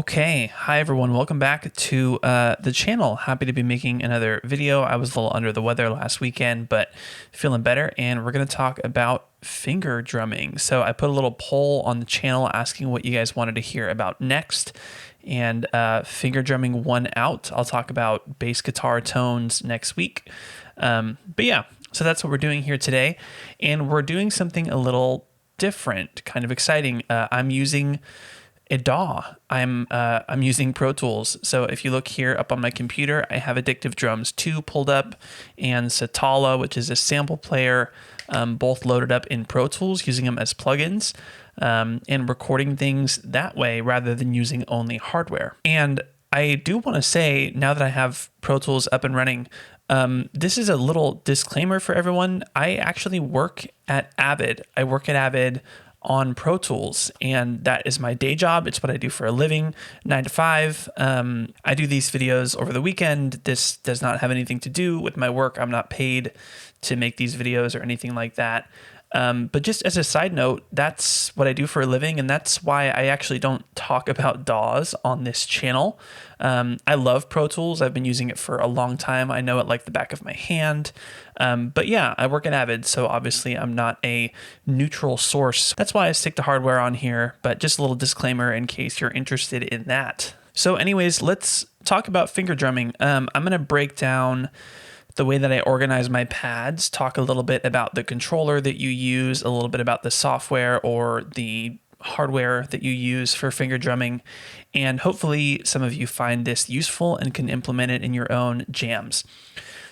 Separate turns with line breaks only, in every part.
Okay, hi everyone, welcome back to the channel. Happy to be making another video. I was a little under the weather last weekend, but feeling better, and we're going to talk about finger drumming. So I put a little poll on the channel asking what you guys wanted to hear about next, and finger drumming won out. I'll talk about bass guitar tones next week. But yeah, so that's what we're doing here today, and we're doing something a little different, kind of exciting. I'm using a DAW. I'm using Pro Tools. So if you look here up on my computer, I have Addictive Drums 2 pulled up and Satala, which is a sample player, both loaded up in Pro Tools, using them as plugins and recording things that way rather than using only hardware. And I do want to say, now that I have Pro Tools up and running, this is a little disclaimer for everyone. I actually work at Avid. I work at Avid on Pro Tools, and that is my day job. It's what I do for a living, 9 to 5. I do these videos over the weekend. This does not have anything to do with my work. I'm not paid to make these videos or anything like that. But just as a side note, that's what I do for a living, and that's why I actually don't talk about DAWs on this channel. I love Pro Tools. I've been using it for a long time. I know it like the back of my hand. But yeah, I work at Avid, so obviously I'm not a neutral source. That's why I stick to hardware on here, but just a little disclaimer in case you're interested in that. So anyways, let's talk about finger drumming. I'm going to break down the way that I organize my pads, talk a little bit about the controller that you use, a little bit about the software or the hardware that you use for finger drumming, and hopefully some of you find this useful and can implement it in your own jams.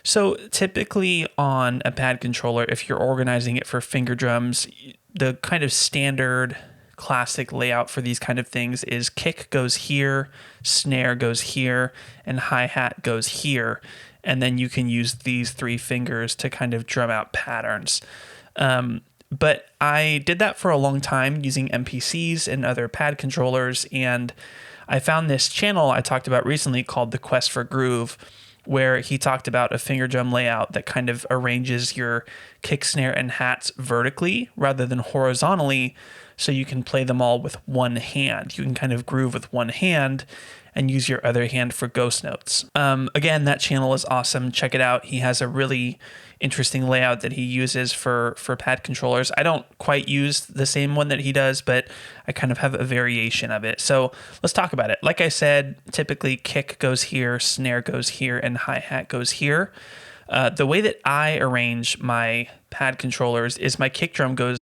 So typically on a pad controller, if you're organizing it for finger drums, the kind of standard classic layout for these kind of things is kick goes here, snare goes here, and hi-hat goes here. And then you can use these three fingers to kind of drum out patterns. But I did that for a long time using MPCs and other pad controllers, and I found this channel I talked about recently called The Quest for Groove, where he talked about a finger drum layout that kind of arranges your kick, snare, and hats vertically rather than horizontally, so you can play them all with one hand. You can kind of groove with one hand and use your other hand for ghost notes. Again, that channel is awesome. Check it out. He has a really interesting layout that he uses for pad controllers. I don't quite use the same one that he does, but I kind of have a variation of it. So let's talk about it. Like I said, typically kick goes here, snare goes here, and hi-hat goes here. The way that I arrange my pad controllers is my kick drum goes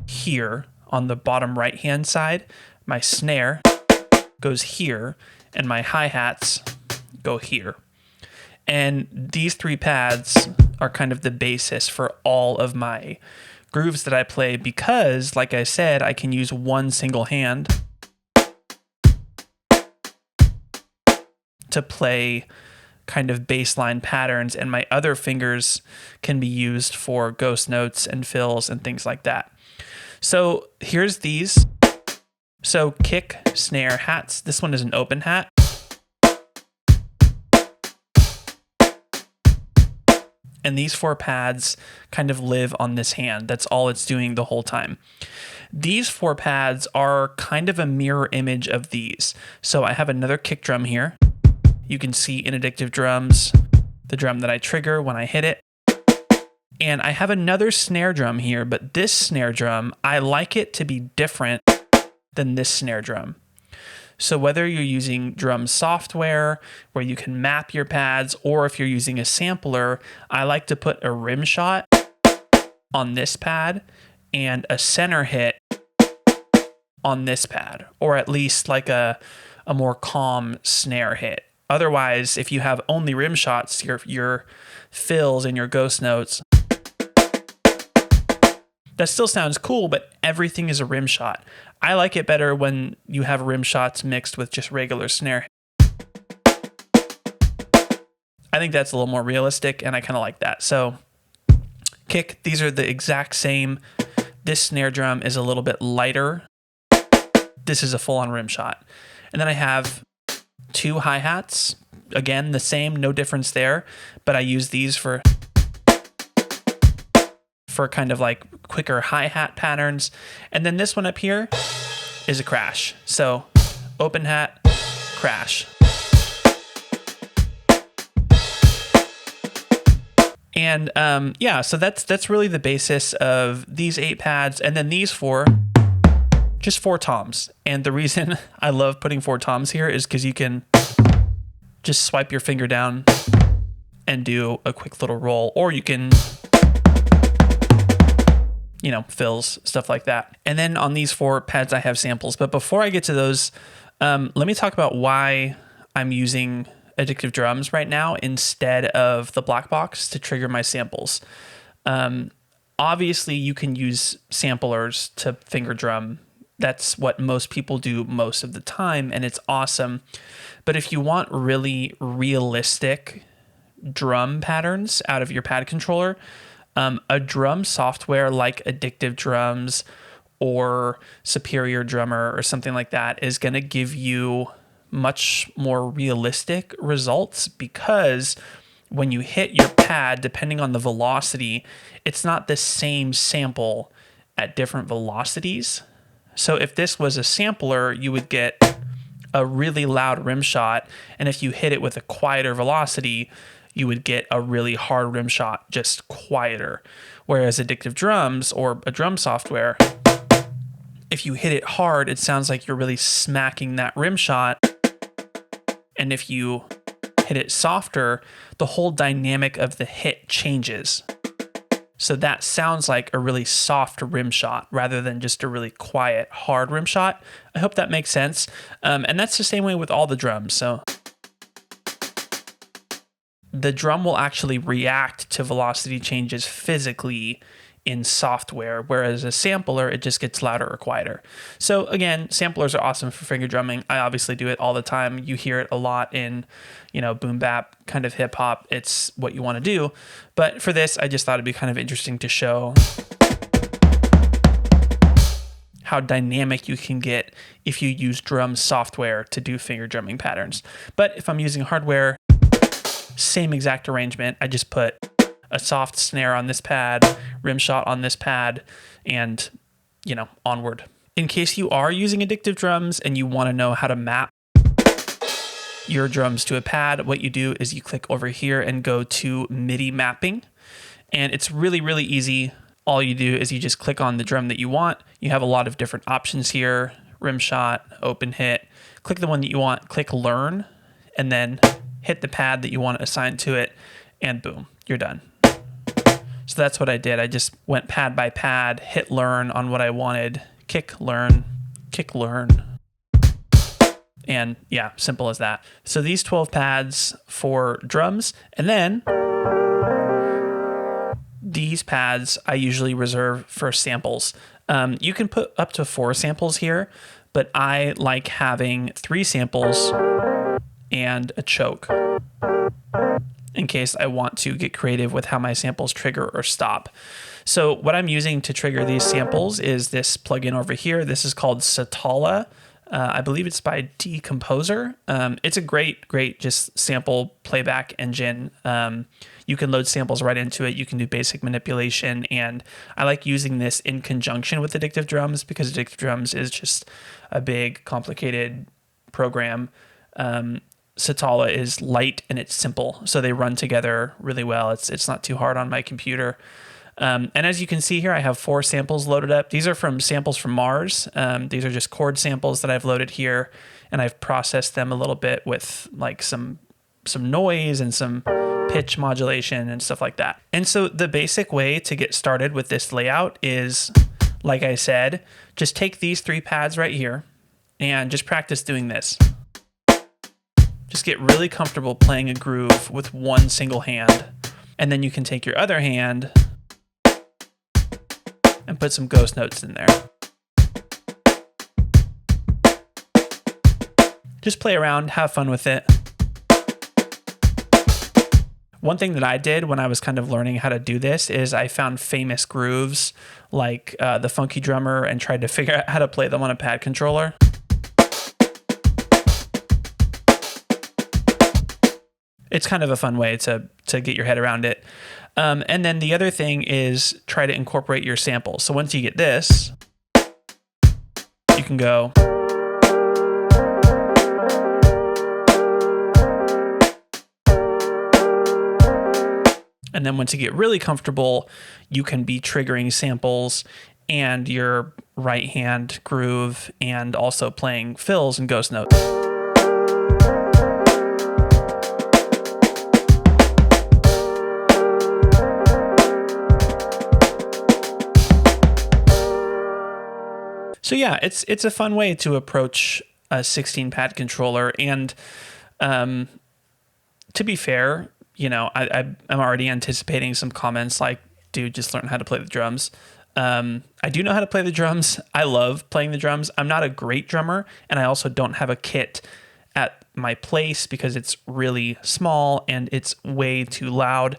here on the bottom right-hand side, my snare goes here, and my hi-hats go here. And these three pads are kind of the basis for all of my grooves that I play because, like I said, I can use one single hand to play kind of baseline patterns, and my other fingers can be used for ghost notes and fills and things like that. So here's these. So kick, snare, hats. This one is an open hat. And these four pads kind of live on this hand. That's all it's doing the whole time. These four pads are kind of a mirror image of these. So I have another kick drum here. You can see in Addictive Drums, the drum that I trigger when I hit it. And I have another snare drum here, but this snare drum, I like it to be different than this snare drum. So whether you're using drum software where you can map your pads, or if you're using a sampler, I like to put a rim shot on this pad and a center hit on this pad, or at least like a more calm snare hit. Otherwise, if you have only rim shots, your fills and your ghost notes, that still sounds cool, but everything is a rim shot. I like it better when you have rim shots mixed with just regular snare. I think that's a little more realistic, and I kind of like that. So kick, these are the exact same. This snare drum is a little bit lighter. This is a full-on rim shot. And then I have two hi-hats. Again, the same, no difference there, but I use these for kind of like quicker hi-hat patterns. And then this one up here is a crash. So open hat, crash. And yeah, so that's really the basis of these 8 pads. And then these 4, just 4 toms. And the reason I love putting 4 toms here is because you can just swipe your finger down and do a quick little roll, or you can, you know, fills, stuff like that. And then on these 4 pads, I have samples. But before I get to those, let me talk about why I'm using Addictive drums right now instead of the black box to trigger my samples. Obviously, you can use samplers to finger drum. That's what most people do most of the time, and it's awesome. But if you want really realistic drum patterns out of your pad controller, a drum software like Addictive Drums or Superior Drummer or something like that is going to give you much more realistic results, because when you hit your pad, depending on the velocity, it's not the same sample at different velocities. So if this was a sampler, you would get a really loud rim shot, and if you hit it with a quieter velocity, you would get a really hard rim shot, just quieter. Whereas Addictive Drums or a drum software, if you hit it hard, it sounds like you're really smacking that rim shot. And if you hit it softer, the whole dynamic of the hit changes. So that sounds like a really soft rim shot rather than just a really quiet, hard rim shot. I hope that makes sense. And that's the same way with all the drums. So the drum will actually react to velocity changes physically in software, whereas a sampler, it just gets louder or quieter. So again, samplers are awesome for finger drumming. I obviously do it all the time. You hear it a lot in, you know, boom bap, kind of hip hop. It's what you want to do. But for this, I just thought it'd be kind of interesting to show how dynamic you can get if you use drum software to do finger drumming patterns. But if I'm using hardware, same exact arrangement. I just put a soft snare on this pad, rim shot on this pad, and, you know, onward. In case you are using Addictive Drums and you want to know how to map your drums to a pad, what you do is you click over here and go to MIDI mapping. And it's really, really easy. All you do is you just click on the drum that you want. You have a lot of different options here: rim shot, open hit. Click the one that you want, click learn, and then hit the pad that you want to assign to it, and boom, you're done. So that's what I did. I just went pad by pad, hit learn on what I wanted, kick learn, and yeah, simple as that. So these 12 pads for drums, and then these pads I usually reserve for samples. You can put up to 4 samples here, but I like having 3 samples and a choke, in case I want to get creative with how my samples trigger or stop. So what I'm using to trigger these samples is this plugin over here. This is called Satala. I believe it's by Decomposer. It's a great just sample playback engine. You can load samples right into it. You can do basic manipulation. And I like using this in conjunction with Addictive Drums, because Addictive Drums is just a big, complicated program. Satala is light and it's simple, so they run together really well. It's not too hard on my computer. And as you can see here, I have 4 samples loaded up. These are from samples from Mars. These are just chord samples that I've loaded here, and I've processed them a little bit with like some noise and some pitch modulation and stuff like that. And so the basic way to get started with this layout is, like I said, just take these 3 pads right here and just practice doing this. Just get really comfortable playing a groove with one single hand. And then you can take your other hand and put some ghost notes in there. Just play around, have fun with it. One thing that I did when I was kind of learning how to do this is I found famous grooves like the Funky Drummer and tried to figure out how to play them on a pad controller. It's kind of a fun way to get your head around it. And then the other thing is try to incorporate your samples. So once you get this, you can go. And then once you get really comfortable, you can be triggering samples and your right hand groove and also playing fills and ghost notes. So yeah, it's a fun way to approach a 16 pad controller. And to be fair, you know, I'm already anticipating some comments like, dude, just learn how to play the drums. I do know how to play the drums. I love playing the drums. I'm not a great drummer, and I also don't have a kit at my place because it's really small and it's way too loud.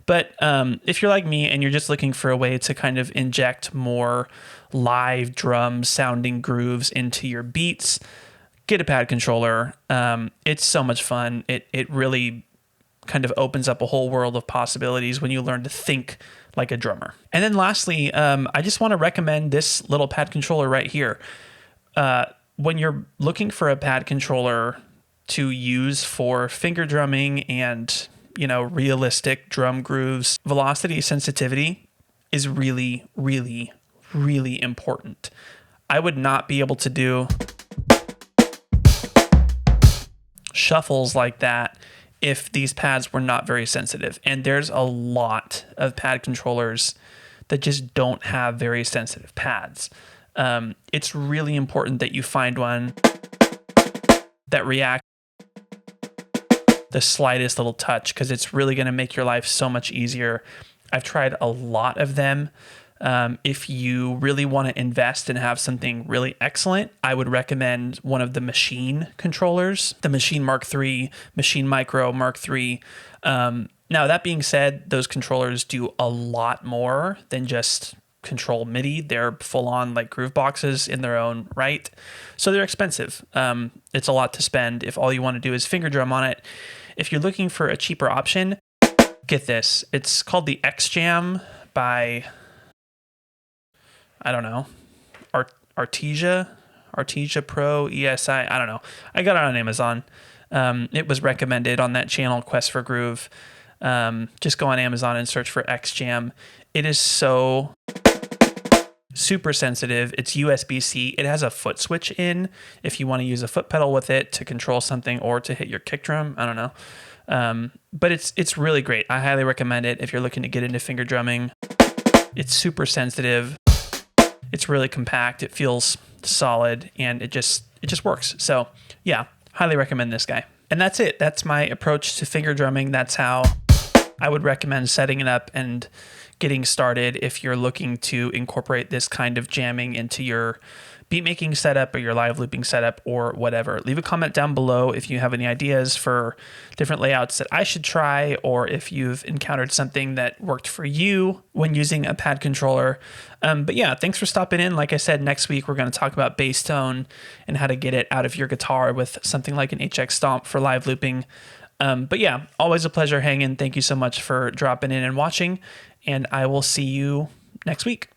But if you're like me and you're just looking for a way to kind of inject more live drum sounding grooves into your beats, get a pad controller. It's so much fun. It really kind of opens up a whole world of possibilities when you learn to think like a drummer. And then lastly, I just want to recommend this little pad controller right here. When you're looking for a pad controller to use for finger drumming and, you know, realistic drum grooves, velocity sensitivity is really, really, really important. I would not be able to do shuffles like that if these pads were not very sensitive. And there's a lot of pad controllers that just don't have very sensitive pads. It's really important that you find one that reacts the slightest little touch, because it's really going to make your life so much easier. I've tried a lot of them. If you really want to invest and have something really excellent, I would recommend one of the Machine controllers, the Machine Mark III, Machine Micro Mark III. Now, that being said, those controllers do a lot more than just control MIDI. They're full on like groove boxes in their own right. So they're expensive. It's a lot to spend if all you want to do is finger drum on it. If you're looking for a cheaper option, get this. It's called the X-Jam by, I don't know, Artesia Pro ESI. I don't know. I got it on Amazon. It was recommended on that channel, Quest for Groove. Just go on Amazon and search for X-Jam. It is so super sensitive. It's USB-C. It has a foot switch in if you want to use a foot pedal with it to control something or to hit your kick drum. I don't know. But it's really great. I highly recommend it if you're looking to get into finger drumming. It's super sensitive. It's really compact. It feels solid, and it just works. So yeah, highly recommend this guy. And that's it. That's my approach to finger drumming. That's how I would recommend setting it up and getting started if you're looking to incorporate this kind of jamming into your beat making setup or your live looping setup or whatever. Leave a comment down below if you have any ideas for different layouts that I should try, or if you've encountered something that worked for you when using a pad controller. But yeah, thanks for stopping in. Like I said, next week we're going to talk about bass tone and how to get it out of your guitar with something like an HX Stomp for live looping. But yeah, always a pleasure hanging. Thank you so much for dropping in and watching, and I will see you next week.